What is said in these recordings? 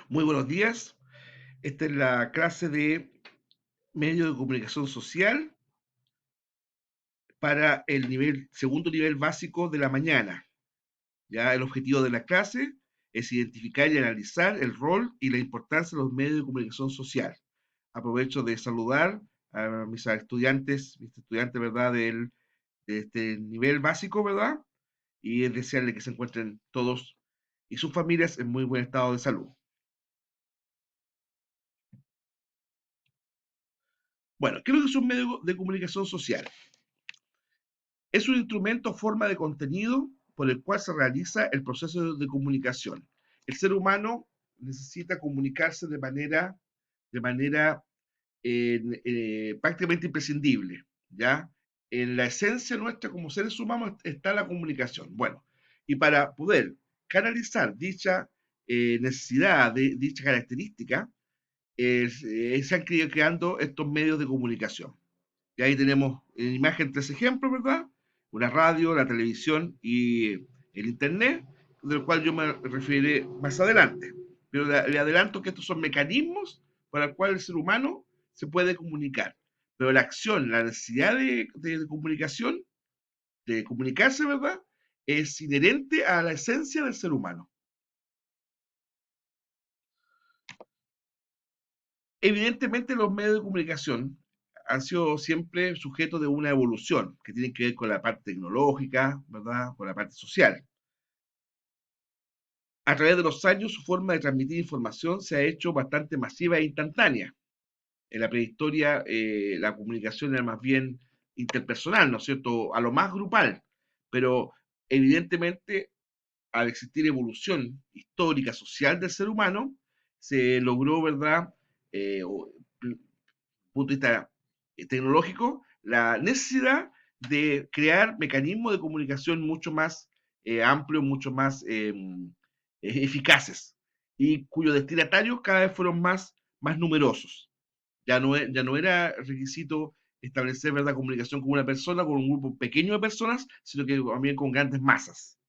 Muy buenos días. Esta es la clase de medio de comunicación social para el segundo nivel básico de la mañana. Ya el objetivo de la clase es identificar y analizar el rol y la importancia de los medios de comunicación social. Aprovecho de saludar a mis estudiantes, ¿verdad? De este nivel básico, ¿verdad? Y desearles que se encuentren todos y sus familias en muy buen estado de salud. Bueno, ¿qué es lo que es un medio de comunicación social? Es un instrumento o forma de contenido por el cual se realiza el proceso de comunicación. El ser humano necesita comunicarse de manera prácticamente imprescindible, ¿ya? En la esencia nuestra como seres humanos está la comunicación. Bueno, y para poder canalizar dicha necesidad, dicha característica, se han ido creando estos medios de comunicación. Y ahí tenemos en imagen tres ejemplos, ¿verdad? Una radio, la televisión y el internet, del cual yo me referiré más adelante. Pero le adelanto que estos son mecanismos para los cuales el ser humano se puede comunicar. Pero la acción, la necesidad de comunicación, de comunicarse, ¿verdad? Es inherente a la esencia del ser humano. Evidentemente los medios de comunicación han sido siempre sujetos de una evolución que tiene que ver con la parte tecnológica, ¿verdad? Con la parte social. A través de los años, su forma de transmitir información se ha hecho bastante masiva e instantánea. En la prehistoria, la comunicación era más bien interpersonal, ¿no es cierto? A lo más grupal. Pero evidentemente, al existir evolución histórica, social del ser humano, se logró, ¿verdad? O, punto de vista tecnológico, la necesidad de crear mecanismos de comunicación mucho más amplios, mucho más eficaces, y cuyos destinatarios cada vez fueron más numerosos. Ya no era requisito establecer, ¿verdad?, comunicación con una persona, con un grupo pequeño de personas, sino que también con grandes masas.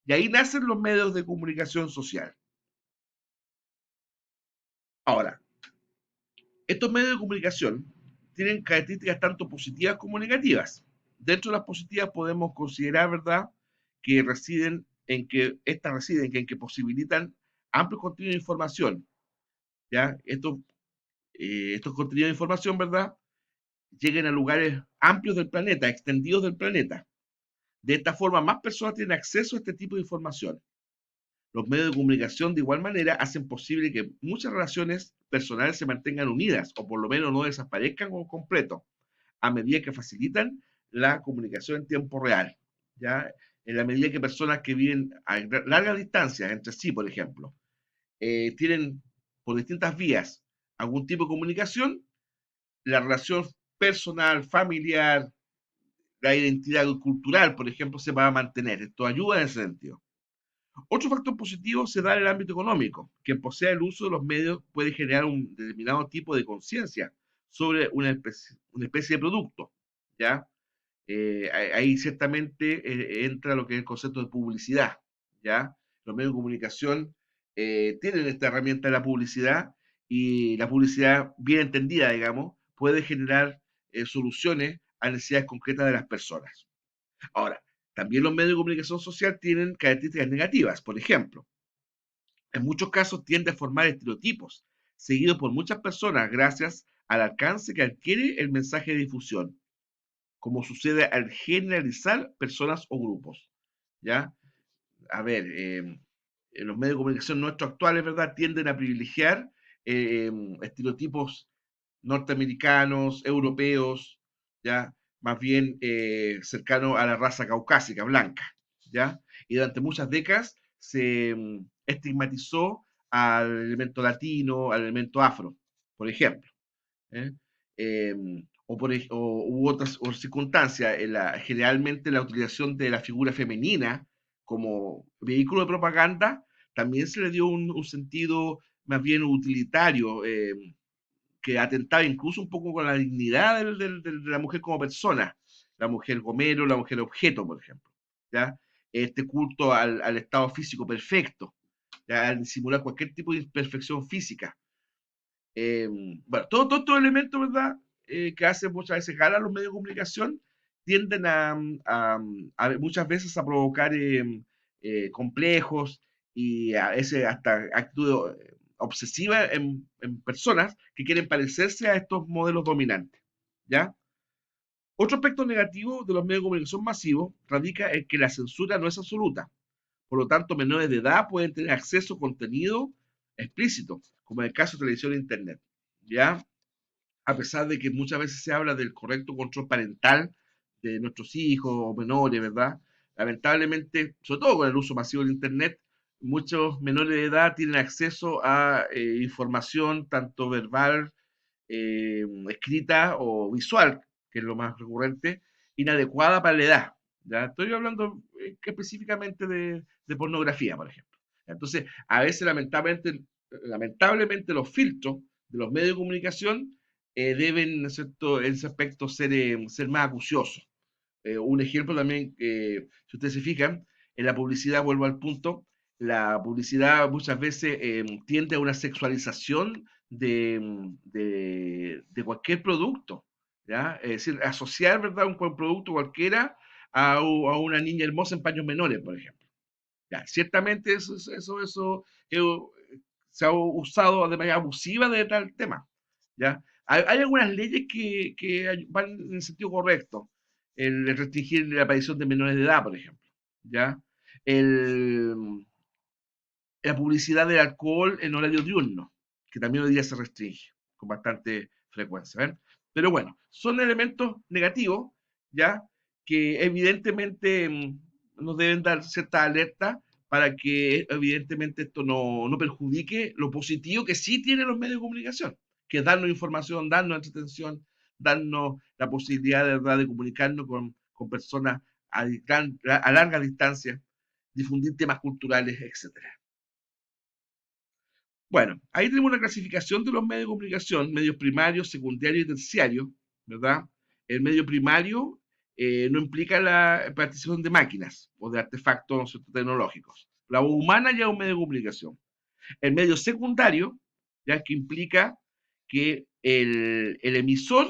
Y ahí nacen los medios de comunicación social. Ahora, estos medios de comunicación tienen características tanto positivas como negativas. Dentro de las positivas podemos considerar, ¿verdad?, que residen en que posibilitan amplios contenidos de información. ¿Ya? Estos contenidos de información, ¿verdad?, lleguen a lugares amplios del planeta, extendidos del planeta. De esta forma, más personas tienen acceso a este tipo de información. Los medios de comunicación, de igual manera, hacen posible que muchas relaciones personales se mantengan unidas o por lo menos no desaparezcan por completo, a medida que facilitan la comunicación en tiempo real. ¿Ya? En la medida que personas que viven a largas distancias entre sí, por ejemplo, tienen por distintas vías algún tipo de comunicación, la relación personal, familiar, la identidad cultural, por ejemplo, se va a mantener. Esto ayuda en ese sentido. Otro factor positivo se da en el ámbito económico. Quien posea el uso de los medios puede generar un determinado tipo de conciencia sobre una especie de producto. ¿Ya? Ahí ciertamente entra lo que es el concepto de publicidad. ¿Ya? Los medios de comunicación tienen esta herramienta de la publicidad, y la publicidad, bien entendida, digamos, puede generar soluciones a necesidades concretas de las personas. Ahora, también los medios de comunicación social tienen características negativas. Por ejemplo, en muchos casos tiende a formar estereotipos, seguidos por muchas personas gracias al alcance que adquiere el mensaje de difusión, como sucede al generalizar personas o grupos. ¿Ya? A ver, en los medios de comunicación nuestros actuales, ¿verdad?, tienden a privilegiar estereotipos norteamericanos, europeos, ¿ya? Más bien cercano a la raza caucásica, blanca, ¿ya? Y durante muchas décadas se estigmatizó al elemento latino, al elemento afro, por ejemplo. ¿Eh? Eh, u otras circunstancias, generalmente la utilización de la figura femenina como vehículo de propaganda también se le dio un sentido más bien utilitario, que atentaba incluso un poco con la dignidad de la mujer como persona, la mujer gomero, la mujer objeto, por ejemplo. ¿Ya? Este culto al estado físico perfecto. ya, al disimular cualquier tipo de imperfección física. Bueno, todos estos elementos, ¿verdad? Que hacen muchas veces gala los medios de comunicación, tienden muchas veces a provocar complejos y a veces hasta actitudes obsesivas en personas que quieren parecerse a estos modelos dominantes, ¿ya? Otro aspecto negativo de los medios de comunicación masivos radica en que la censura no es absoluta. Por lo tanto, menores de edad pueden tener acceso a contenido explícito, como en el caso de televisión e internet. ¿Ya? A pesar de que muchas veces se habla del correcto control parental de nuestros hijos o menores, ¿verdad? Lamentablemente, sobre todo con el uso masivo del internet, muchos menores de edad tienen acceso a información tanto verbal, escrita o visual, que es lo más recurrente, inadecuada para la edad. ¿Ya? Estoy hablando específicamente de pornografía, por ejemplo. Entonces, a veces lamentablemente los filtros de los medios de comunicación deben, ¿no es cierto?, en ese aspecto ser más acuciosos. Un ejemplo también, si ustedes se fijan, en la publicidad, vuelvo al punto, la publicidad muchas veces tiende a una sexualización de cualquier producto, ¿ya? Es decir, asociar, ¿verdad?, un producto cualquiera a una niña hermosa en paños menores, por ejemplo. Ya, ciertamente eso se ha usado de manera abusiva de tal tema. ¿Ya? Hay algunas leyes que van en el sentido correcto. El restringir la aparición de menores de edad, por ejemplo. ¿Ya? El, la publicidad del alcohol en horario diurno, que también hoy día se restringe con bastante frecuencia. ¿Ven? Pero bueno, son elementos negativos, ¿ya? Que evidentemente nos deben dar cierta alerta para que evidentemente esto no perjudique lo positivo que sí tienen los medios de comunicación, que es darnos información, darnos entretención, darnos la posibilidad de, verdad, de comunicarnos con personas a larga distancia, difundir temas culturales, etcétera. Bueno, ahí tenemos una clasificación de los medios de comunicación, medios primarios, secundarios y terciarios, ¿verdad? El medio primario no implica la participación de máquinas o de artefactos, ¿no?, tecnológicos. La voz humana ya es un medio de comunicación. El medio secundario, ya que implica que el emisor,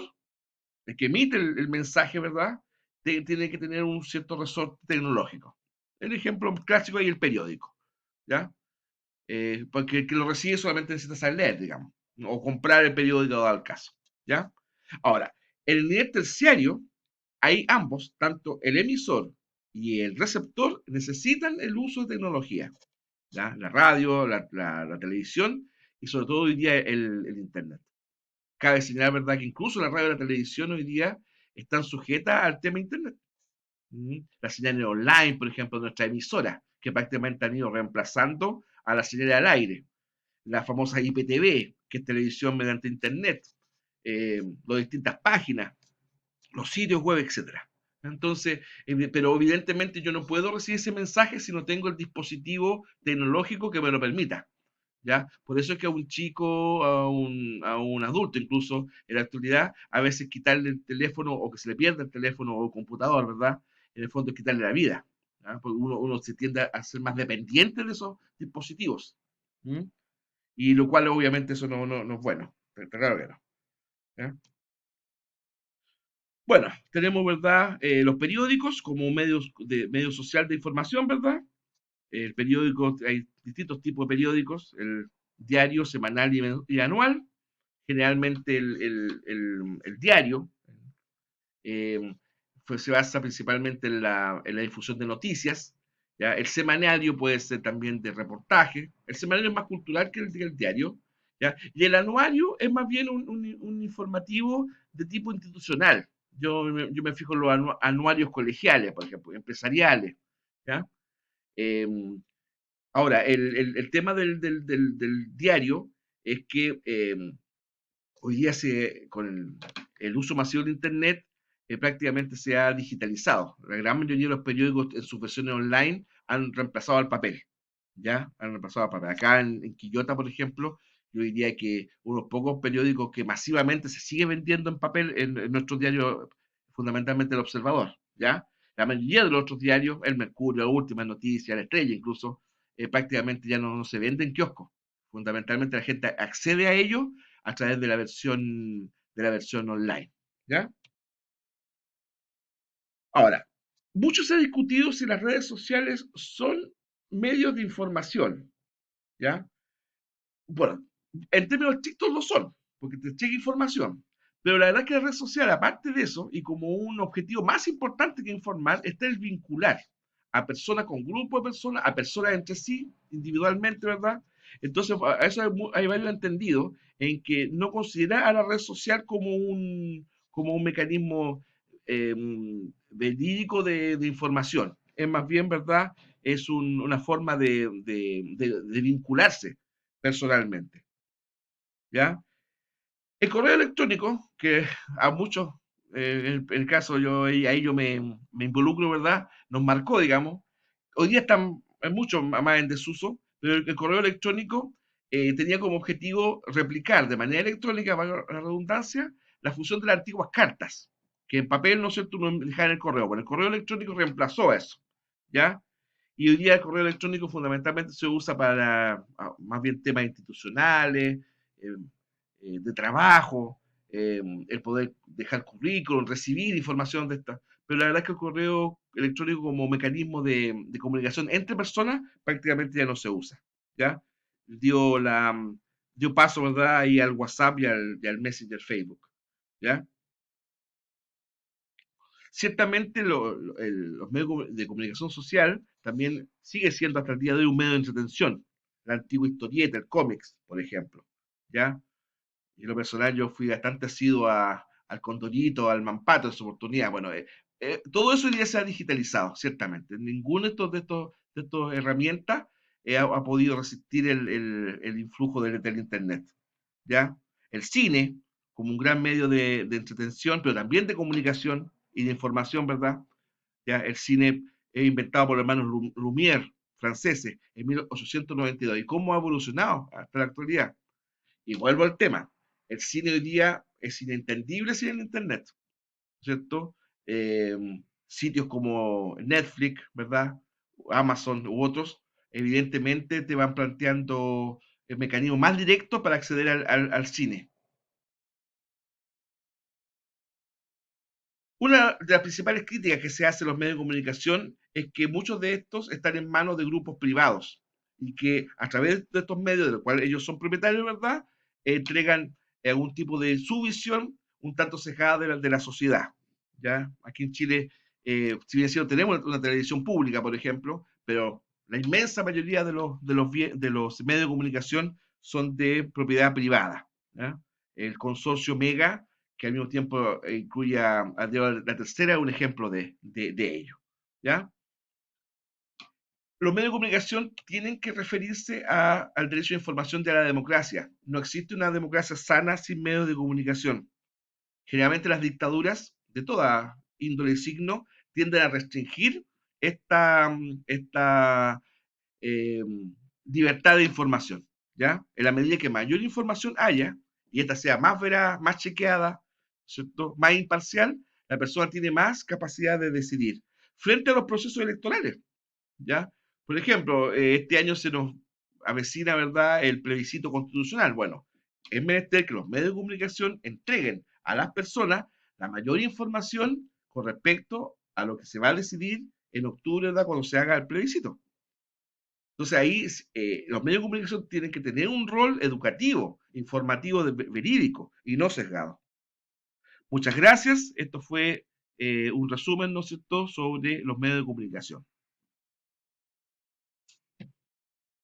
el que emite el mensaje, ¿verdad? Tiene que tener un cierto resorte tecnológico. El ejemplo clásico es el periódico, ¿ya? Porque el que lo recibe solamente necesita saber leer, digamos, o comprar el periódico dado el caso, ¿ya? Ahora, en el nivel terciario, hay ambos, tanto el emisor y el receptor, necesitan el uso de tecnología, ¿ya? La radio, la televisión y sobre todo hoy día el Internet. Cabe señalar, ¿verdad?, que incluso la radio y la televisión hoy día están sujetas al tema Internet. Las señales online, por ejemplo, de nuestra emisora, que prácticamente han ido reemplazando a la señal al aire. La famosa IPTV, que es televisión mediante Internet, las distintas páginas, los sitios web, etcétera. Entonces, pero evidentemente yo no puedo recibir ese mensaje si no tengo el dispositivo tecnológico que me lo permita. ¿Ya? Por eso es que a un chico, a un adulto incluso, en la actualidad, a veces quitarle el teléfono o que se le pierda el teléfono o el computador, ¿verdad? En el fondo es quitarle la vida. ¿Ya? Porque uno se tiende a ser más dependiente de esos dispositivos. ¿Mm? Y lo cual obviamente eso no es bueno. Está claro que no. ¿Ya? Bueno, tenemos, ¿verdad? Los periódicos como medio social de información, ¿verdad? El periódico, hay distintos tipos de periódicos, el diario, semanal y anual. Generalmente el diario eh, se basa principalmente en la difusión de noticias. ¿Ya? El semanario puede ser también de reportaje. El semanario es más cultural que el diario. ¿Ya? Y el anuario es más bien un informativo de tipo institucional. Yo me fijo en los anuarios colegiales, por ejemplo, empresariales. ¿Ya? Eh, Ahora, el tema del diario es que hoy día con el uso masivo de Internet prácticamente se ha digitalizado. La gran mayoría de los periódicos en sus versiones online han reemplazado al papel. ¿Ya? Han reemplazado al papel. Acá en Quillota, por ejemplo, yo diría que unos pocos periódicos que masivamente se sigue vendiendo en papel en nuestro diario, fundamentalmente El Observador. ¿Ya? La mayoría de los otros diarios, El Mercurio, Últimas Noticias, La Estrella incluso, prácticamente ya no se vende en kioscos. Fundamentalmente la gente accede a ellos a través de la versión online. ¿Ya? Ahora, mucho se ha discutido si las redes sociales son medios de información. ¿Ya? Bueno, en términos estrictos lo son, porque te llega información. Pero la verdad es que la red social, aparte de eso, y como un objetivo más importante que informar, está el vincular a personas con grupos de personas, a personas entre sí, individualmente, ¿verdad? Entonces, a eso hay varios entendidos en que no considera a la red social como un mecanismo eh, verídico de información. Es más bien, ¿verdad? Es una forma de vincularse personalmente, ¿ya? El correo electrónico, que a muchos, en el caso ahí yo me involucro, ¿verdad? Nos marcó, digamos. Hoy día están mucho más en desuso, pero el correo electrónico tenía como objetivo replicar de manera electrónica, valga la redundancia, la función de las antiguas cartas, que en papel, ¿no es cierto?, no dejaban el correo. Bueno, el correo electrónico reemplazó eso, ¿ya? Y hoy día el correo electrónico fundamentalmente se usa para más bien temas institucionales, eh, de trabajo, el poder dejar currículum, recibir información de esta. Pero la verdad es que el correo electrónico como mecanismo de comunicación entre personas prácticamente ya no se usa. ¿Ya? Dio, la, dio paso, ¿verdad?, ahí al WhatsApp y al Messenger Facebook. ¿Ya? Ciertamente los medios de comunicación social también sigue siendo hasta el día de hoy un medio de entretención. La antigua historieta, el cómics, por ejemplo. ¿Ya? Y en lo personal yo fui bastante asiduo al Condorito, al Mampato en su oportunidad. Bueno, todo eso hoy día se ha digitalizado, ciertamente. Ninguno de estas herramientas ha podido resistir el influjo del Internet. ¿Ya? El cine, como un gran medio de entretención, pero también de comunicación y de información, ¿verdad? ¿Ya? El cine es inventado por los hermanos Lumière, franceses, en 1892. ¿Y cómo ha evolucionado hasta la actualidad? Y vuelvo al tema. El cine hoy día es inentendible sin el Internet, ¿cierto? Eh, Sitios como Netflix, ¿verdad? Amazon u otros, evidentemente te van planteando el mecanismo más directo para acceder al cine. Una de las principales críticas que se hace a los medios de comunicación es que muchos de estos están en manos de grupos privados y que a través de estos medios, de los cuales ellos son propietarios, ¿verdad?, entregan algún tipo de su visión un tanto cejada de la sociedad. ¿Ya? Aquí en Chile, si bien es cierto, tenemos una televisión pública, por ejemplo, pero la inmensa mayoría de los medios de comunicación son de propiedad privada. ¿Ya? El consorcio Mega, que al mismo tiempo incluye a Diego la Tercera, es un ejemplo de ello. ¿Ya? Los medios de comunicación tienen que referirse al derecho de información de la democracia. No existe una democracia sana sin medios de comunicación. Generalmente las dictaduras de toda índole y signo tienden a restringir esta eh, libertad de información. ¿Ya? En la medida que mayor información haya, y esta sea más veraz, más chequeada, ¿cierto?, más imparcial, la persona tiene más capacidad de decidir. Frente a los procesos electorales, ¿ya? Por ejemplo, este año se nos avecina, ¿verdad?, el plebiscito constitucional. Bueno, es menester que los medios de comunicación entreguen a las personas la mayor información con respecto a lo que se va a decidir en octubre, ¿verdad?, cuando se haga el plebiscito. Entonces ahí los medios de comunicación tienen que tener un rol educativo, informativo, verídico y no sesgado. Muchas gracias. Esto fue un resumen, ¿no es cierto?, sobre los medios de comunicación.